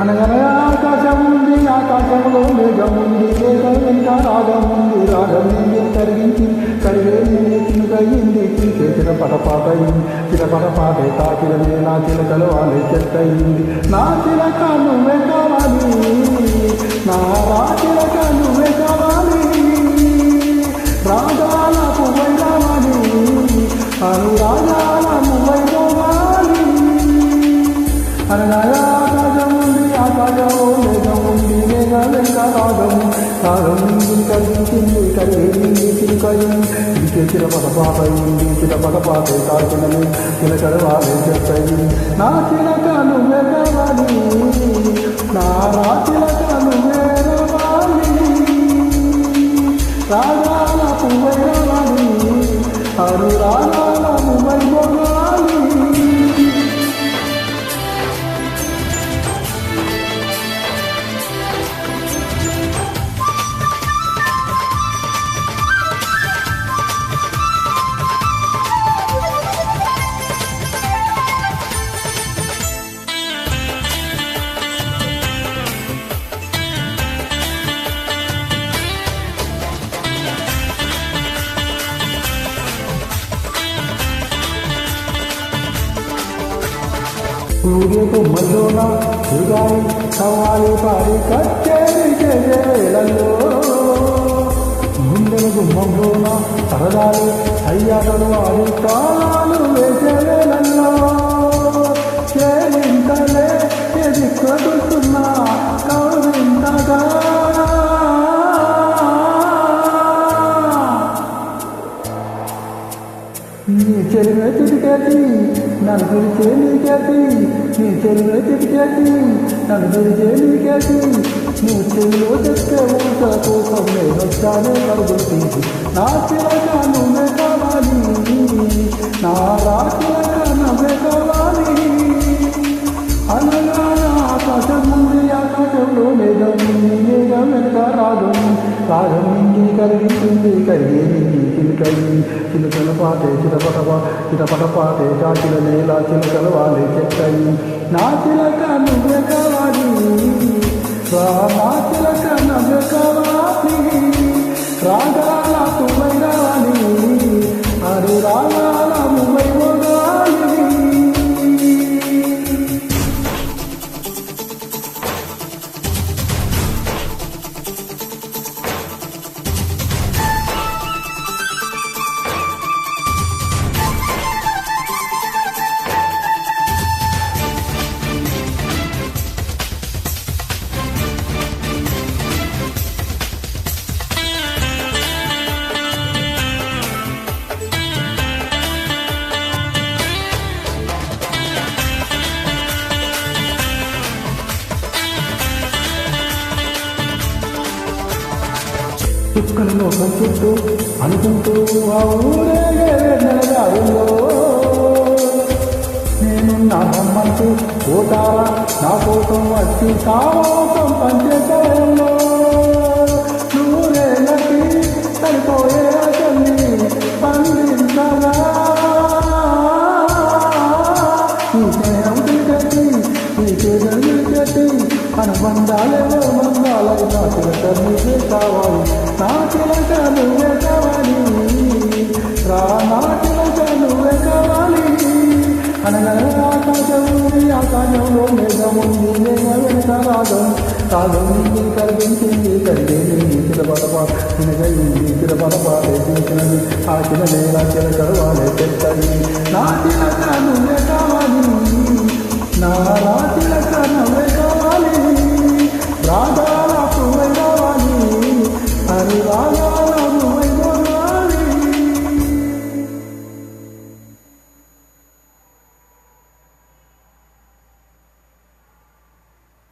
అనగనగా ఆకాశముంది, ఆకాశంలో మేఘముంది, మేఘం వెంట రాగముంది, రాగం నిండి కరిగించి కరిగేయింది, చినుకయింది, చిలికే చిరపటపాటయింది, చిరపటపాటే తాకిల నా చిలకలు వాళ్ళే చెత్తయింది. నా చిలక నువ్వే కావాలి, నా రాచిలక నువ్వే కావాలి, రాగాల పువ్వై రావాలి, అనురాగాల నువ్వై పోవాలి. అనగా ఆకాశంలో మేఘముంది, మేఘం వెంట రాగము, రాగం నిండి కరిగించింది, కరిగేయింది, చిలుకయింది, చిరపటపాటయింది, చిరపటపాటే తాకినని చిలకలు వాళ్ళే చెత్తయింది. నా చిలక నువ్వే కావాలి, నా రాచిలక నువ్వే రావాలి, రాగాల పువ్వై రావాలి, అనురాగాల నువ్వై పోవాలి. సూర్య కొమ్మల్లోన సుగాలి సవాలి పాడి కచ్చేరి చేలలో, గుండెల గుమ్మంలోన సరదాలు అయ్యాటలు వాడి తాళాలు వేసేవేళల్లో, చేయింతలే ఎదిక్కుతున్నా కౌరింతగా నీ చెరువే చిటికేసి నన్ను పిలిచే నీకేసి, నీ చెరువే చిటికేసి నన్ను పిలిచే నీకేసి, నువ్వు చెవిలో తెచ్చే ఊసల కోసం నేను వచ్చానే పరుగుతుంది. నా చిలక నువ్వే కావాలి, నా రాచిలక నువ్వే కావాలి. అనగా ఆకాశం ఉంది, ఆకాశంలో మేఘం ఉంది, మేఘం వెనుక రాగం, రాగం నిండి కరిగించింది, కరిగేది చిలుకయింది, చిలుకల పాటే చిటపటపాటే చాకిల నేల చిలుకలు వాళ్ళే చెత్తయింది. నా చిలక నువ్వే కావాలి, నా చిలక నువ్వే కావాలి, రాగాల పువ్వై రావాలి, అది రాగాల నువ్వై పోవాలి. చుక్కలలో చుట్టూ అనుకుంటూ ఆ ఊరేగే నెలగారులో, నేనున్నా బొమ్మంటూ పోతారా నా కోసం వచ్చి సామోసం పంచేతలో, నూరేళ్ళకి సరిపోయే తల్లి పండించగా, ఈ స్నేహం తిరిగట్టి ఈ చేతులు తిరిగట్టి అనుబంధాలేవో బంధాలైనా చిలక నువ్వే కావాలి, నా చిలక నువ్వే కావాలి, నా చిలక నువ్వే కావాలి. అనగా ఆకాశం ఉంది, ఆకాశంలో మేఘముంది, మేఘం వెనుక రాగం, రాగం నిండి కరిగించింది, కరిగేది చిరపటపాటయింది, చిరపటపాటే చూసినది ఆకిన నేల చిలకలు వాళ్ళే చెత్తది. నా చిలక నువ్వే కావాలి, నా చిలక